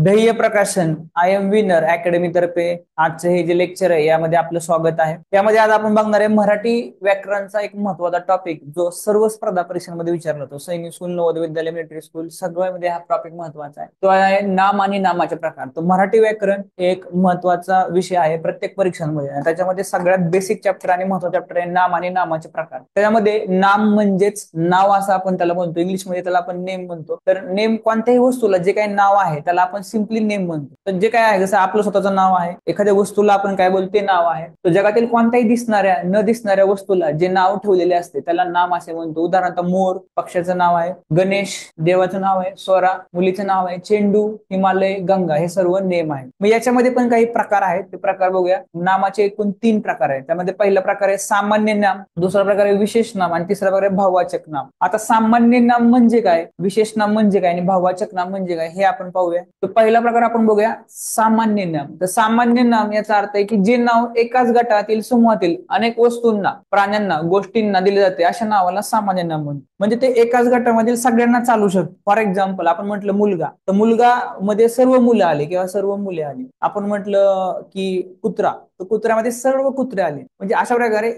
ध्येय प्रकाशन I am winner academy तर्फे आजचे हे जे लेक्चर आहे यामध्ये आपलं स्वागत आहे. यामध्ये आज आपण बघणार आहे मराठी व्याकरणचा एक महत्वाचा टॉपिक जो सर्व स्पर्धा परीक्षांमध्ये विचारला जातो. सैनिक school, Navodaya Vidyalaya, military school सगळ्यामध्ये हा टॉपिक महत्वाचा आहे. तो आहे नाम आणि नामाचे प्रकार. तो मराठी व्याकरण एक महत्वाचा विषय आहे प्रत्येक परीक्षांमध्ये आणि त्याच्यामध्ये सगळ्यात बेसिक चॅप्टर आणि महत्वाचा चॅप्टर आहे नाम आणि नामाचे प्रकार. त्याच्यामध्ये नाम म्हणजेच नाव असं आपण त्याला म्हणतो, इंग्लिशमध्ये त्याला आपण नेम म्हणतो. तर नेम कोणत्याही वस्तूला जे काही नाव आहे त्याला आपण सिम्पली नेम म्हणतो. तर जे काय आहे जसं आपलं स्वतःचं नाव आहे, एखाद्या वस्तूला आपण काय बोलतो ते नाव आहे. तर जगातील कोणत्याही दिसणाऱ्या न दिसणाऱ्या वस्तूला जे नाव ठेवलेले असते त्याला नाम असे म्हणतो. उदाहरणार्थ मोर पक्षाचं नाव आहे, गणेश देवाचं नाव आहे, स्वरा मुलीचं नाव आहे, चेंडू, हिमालय, गंगा हे सर्व नेम आहे. मग याच्यामध्ये पण काही प्रकार आहेत, ते प्रकार बघूया. नामाचे एकूण 3 प्रकार आहेत. त्यामध्ये पहिला प्रकार आहे सामान्य नाम, दुसरा प्रकार आहे विशेष नाम आणि तिसरा प्रकार आहे भाववाचक नाम. आता सामान्य नाम म्हणजे काय, विशेष नाम म्हणजे काय आणि भाववाचक नाम म्हणजे काय हे आपण पाहूया. तर पहिला प्रकार आपण बघूया सामान्य नाम. तर सामान्य नाम याचा अर्थ आहे की जे नाव एकाच गटातील समूहातील अनेक वस्तूंना, प्राण्यांना, गोष्टींना दिले जाते अशा नावाला सामान्य नाम म्हणतात. म्हणजे ते एकाच गटामधील सगळ्यांना चालू शकतं. फॉर एक्झाम्पल आपण म्हटलं मुलगा, तर मुलगा मध्ये सर्व मुलं आली किंवा सर्व मुले आली. आपण म्हटलं की कुत्रा, तर कुत्र्यामध्ये सर्व कुत्रे आले. म्हणजे अशा प्रकारे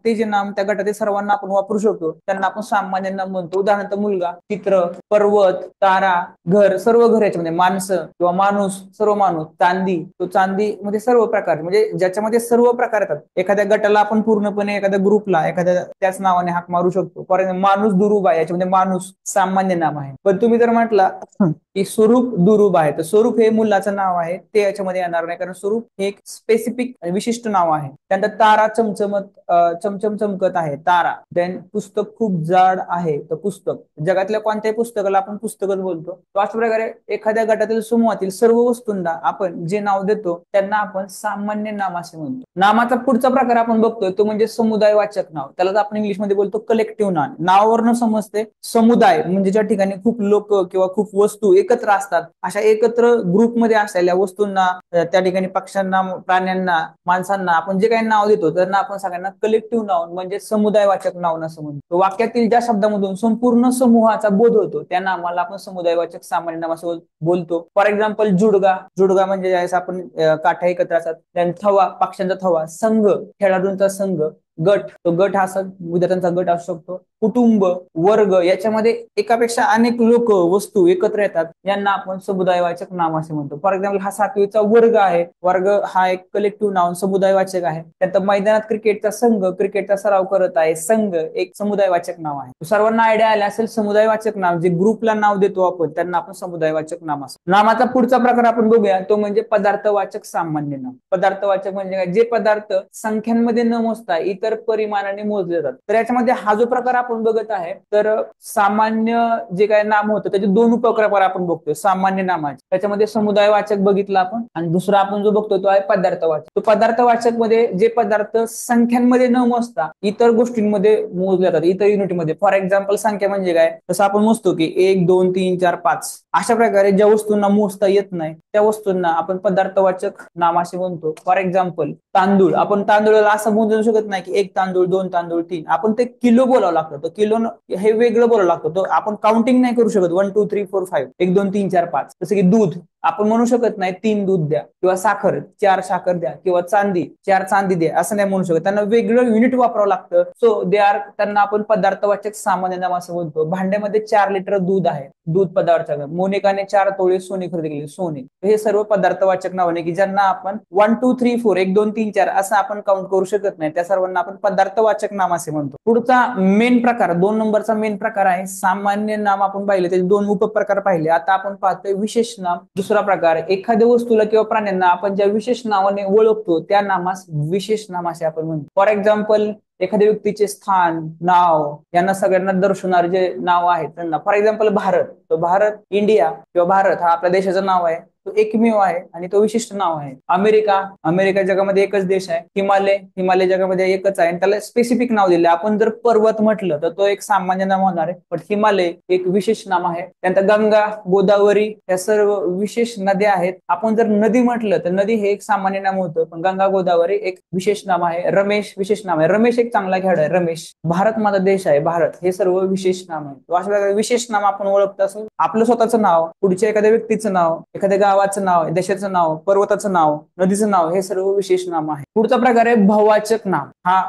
ते जे नाम त्या गटातील सर्वांना आपण वापरू शकतो त्यांना आपण सामान्य नाम म्हणतो. उदाहरणार्थ मुलगा, चित्र, पर्वत, तारा, घर, सर्व घर याच्यामध्ये, माणसं किंवा माणूस, सर्व माणूस, चांदी, तो चांदी मध्ये सर्व प्रकार, म्हणजे ज्याच्यामध्ये सर्व प्रकार येतात. एखाद्या गटाला आपण पूर्णपणे एखाद्या ग्रुपला एखाद्या त्याच नावाने हाक मारू शकतो. फॉर एक्झाम्पल माणूस दुरुबा, याच्यामध्ये माणूस सामान्य नाम आहे. पण तुम्ही जर म्हटलं की स्वरूप दुरुबा आहे, तर स्वरूप हे मुलाचं नाव आहे, ते याच्यामध्ये येणार नाही, कारण स्वरूप हे एक स्पेसिफिक विशिष्ट नाव आहे. त्यानंतर तारा चमचम चमकत आहे, तारा. देन पुस्तक खूप जाड आहे, तर पुस्तक. जगातल्या कोणत्याही पुस्तकाला आपण पुस्तकच बोलतो. तो अशा प्रकारे एखाद्या गटातील समूहातील सर्व वस्तूंना आपण जे नाव देतो त्यांना आपण सामान्य नाम असे म्हणतो. नामाचा पुढचा प्रकार आपण बघतोय तो म्हणजे समुदायवाचक नाव. त्याला आपण इंग्लिशमध्ये बोलतो कलेक्टिव्ह नाम. नावावरनं समजते समुदाय म्हणजे ज्या ठिकाणी खूप लोक किंवा खूप वस्तू एकत्र असतात, अशा एकत्र ग्रुपमध्ये असलेल्या वस्तूंना, त्या ठिकाणी पक्ष्यांना, प्राण्यांना, माणसांना आपण जे काही नाव देतो त्यांना आपण सगळ्यांना कलेक्टिव्ह नाउन म्हणजे समुदायवाचक नाउन असं म्हणतो. वाक्यातील ज्या शब्दामधून संपूर्ण समूहाचा बोध होतो त्या नामाला आपण समुदायवाचक सामान्य नाम असं बोलतो. फॉर एक्झाम्पल जुडगा, जुडगा म्हणजे ज्यावेळेस आपण काठ्या एकत्र असतात. थवा, पक्ष्यांचा थवा, संघ, खेळाडूंचा संघ, गट, तो गट हा विद्यार्थ्यांचा गट असू शकतो. कुटुंब, वर्ग, याच्यामध्ये एकापेक्षा अनेक लोक, वस्तू एकत्र येतात, यांना आपण समुदायवाचक नाम असे म्हणतो. फॉर एक्झाम्पल हा 7वीचा वर्ग आहे, वर्ग हा एक कलेक्टिव्ह नाउन समुदायवाचक आहे. त्यात मैदानात क्रिकेटचा संघ क्रिकेटचा सराव करत आहे, संघ एक समुदायवाचक नाव आहे. सर्वांना आयडिया आला असेल, समुदायवाचक नाम जे ग्रुपला नाव देतो आपण त्यांना आपण समुदायवाचक नाम असतो. नामाचा पुढचा प्रकार आपण बघूया तो म्हणजे पदार्थवाचक सामान्य नाम. पदार्थवाचक म्हणजे काय, जे पदार्थ संख्यांमध्ये न मोजता इतर परिमाणाने मोजले जातात. तर याच्यामध्ये हा जो प्रकार आपण बघत आहे, तर सामान्य जे काही नाम होतं त्याचे 2 उपप्रकार आपण बघतोय सामान्य नामाचे. त्याच्यामध्ये समुदायवाचक बघितला आपण आणि दुसरा आपण जो बघतोय तो आहे पदार्थवाचक. तो पदार्थवाचक मध्ये जे पदार्थ संख्यांमध्ये न मोजता इतर गोष्टींमध्ये मोजले जातात, इतर युनिटमध्ये. फॉर एक्झाम्पल संख्या म्हणजे काय, जसं आपण मोजतो की 1 2 3 4 5, अशा प्रकारे ज्या वस्तूंना मोजता येत नाही त्या वस्तूंना आपण पदार्थवाचक नाम असे म्हणतो. फॉर एक्झाम्पल तांदूळ, आपण तांदूळाला असं मोजू शकत नाही की 1 तांदूळ 2 तांदूळ 3, आपण ते किलो बोलावं लागतं. तर किलो हे वेगळं बोलावं लागतं. तो आपण काउंटिंग नाही करू शकत 1 2 3 4 5, 1 2 3 4 5. जसं की दूध, आपण म्हणू शकत नाही 3 दूध द्या, किंवा साखर 4 साखर द्या, किंवा चांदी 4 चांदी द्या, असं नाही म्हणू शकत. त्यांना वेगळं युनिट वापरावं लागतं. सो त्यांना आपण पदार्थवाचक सामान्य नाम असं म्हणतो. भांड्यामध्ये 4 लिटर दूध आहे, दूध पदार्थ. मोनिकाने 4 तोळे सोने खरेदी केले, सोने. हे सर्व पदार्थवाचक नाव की ज्यांना आपण 1 2 3 4 1 2 3 4 असं आपण काउंट करू शकत नाही, त्या सर्वांना आपण पदार्थवाचक नाम असे म्हणतो. पुढचा मेन प्रकार, 2 नंबरचा मेन प्रकार आहे सामान्य नाम. आपण पाहिले त्याचे 2 उपप्रकार पाहिले. आता आपण पाहतोय विशेष नाम. दुसरा प्रकार, एखाद्या वस्तूला किंवा प्राण्यांना आपण ज्या विशेष नावाने ओळखतो त्या नामास विशेष नाम असे आपण म्हणतो. फॉर एक्झाम्पल एखाद्या व्यक्तीचे स्थान, नाव यांना सगळ्यांना दर्शवणारे जे नाव आहेत त्यांना. फॉर एक्झाम्पल भारत, तो भारत, इंडिया किंवा भारत हा आपल्या देशाचं नाव आहे, तो एकमेव आहे आणि तो विशिष्ट नाव आहे. अमेरिका, अमेरिका जगामध्ये एकच देश आहे. हिमालय, हिमालय जगामध्ये एकच आहे आणि त्याला स्पेसिफिक नाव दिले. आपण जर पर्वत म्हटलं तर तो एक सामान्य नाम होणार आहे, पण हिमालय एक विशेष नाम आहे. त्यानंतर गंगा, गोदावरी या सर्व विशेष नद्या आहेत. आपण जर नदी म्हटलं तर नदी हे एक सामान्य नाम होतं, पण गंगा गोदावरी एक विशेष नाम आहे. रमेश विशेष नाम आहे, रमेश एक चांगला खेळाडू आहे, रमेश. भारत माझा देश आहे, भारत हे सर्व विशेष नाम आहे. अशा प्रकारे विशेष नाम आपण ओळखतो असं आपलं स्वतःचं नाव, पुढच्या एखाद्या व्यक्तीचं नाव, एखाद्या गावाचं नाव, देशाचं नाव, पर्वताचं नाव, नदीचं नाव, हे सर्व विशेष नाम आहे. पुढचा प्रकार आहे भाववाचक नाम. हा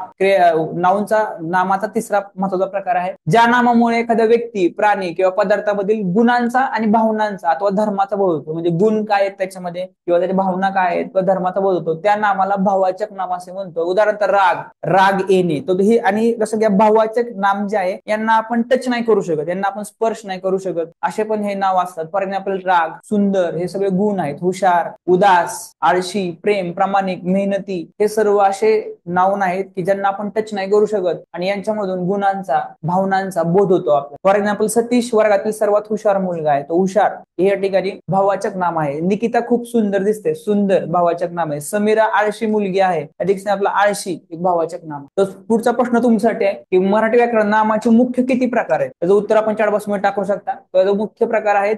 नाऊनचा नामाचा तिसरा महत्वाचा प्रकार आहे. ज्या नामामुळे एखादा व्यक्ती, प्राणी किंवा पदार्थामधील गुणांचा आणि भावनांचा अथवा धर्माचा बोध होतो. म्हणजे गुण काय आहेत त्याच्यामध्ये किंवा त्याच्या भावना काय आहेत किंवा धर्माचा बोध होतो, त्या नामाला भाववाचक नाम असे म्हणतो. उदाहरणार्थ राग येणे. तो ही, आणि जसं की भाववाचक नाम जे आहे यांना आपण टच नाही करू शकत, यांना आपण स्पर्श नाही करू शकत, असे पण हे नाव असतात. फॉर एक्झाम्पल राग, सुंदर, हे सगळे गुण आहेत. हुशार, उदास, आळशी, प्रेम, प्रामाणिक, मेहनती, हे सर्व असे नाऊन आहेत की ज्यांना आपण टच नाही करू शकत आणि यांच्यामधून गुणांचा, भावनांचा बोध होतो आपल्याला. फॉर एक्झाम्पल सतीश वर्गातील सर्वात हुशार मुलगा आहे, तो हुशार हे या ठिकाणी भाववाचक नाम आहे. निकिता खूप सुंदर दिसते, सुंदर भाववाचक नाम आहे. समीरा आळशी मुलगी आहे, त्या ठिकाणी आपला आळशी एक भाववाचक नाम. तर पुढचा प्रश्न तुमच्यासाठी आहे की मराठी व्याकरण नामाचे मुख्य किती प्रकार आहेत? त्याचं उत्तर आपण चॅट बॉक्समध्ये टाकू शकता. तर मुख्य प्रकार आहेत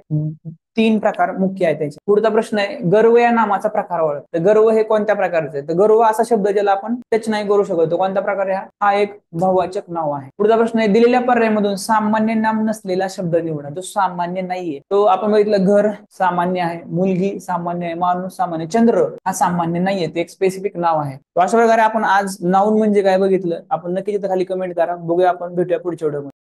3 प्रकार मुख्य आहे त्याचे. पुढचा प्रश्न आहे गर्व या नामाचा प्रकार ओळख. तर गर्व हे कोणत्या प्रकारचे आहे? तर गर्व असा शब्द ज्याला आपण टच नाही करू शकतो, कोणत्या प्रकारे? हा एक भाववाचक नाव आहे. पुढचा प्रश्न आहे दिलेल्या पर्यायामधून सामान्य नाम नसलेला शब्द निवडा. जो सामान्य नाहीये, तो आपण बघितलं घर सामान्य आहे, मुलगी सामान्य आहे, माणूस सामान्य, चंद्र हा सामान्य नाहीये, ते एक स्पेसिफिक नाव आहे. अशा प्रकारे आपण आज नाऊन म्हणजे काय बघितलं. आपण नक्की तिथे खाली कमेंट करा. बघूया, आपण भेटूया पुढच्या व्हिडिओमध्ये.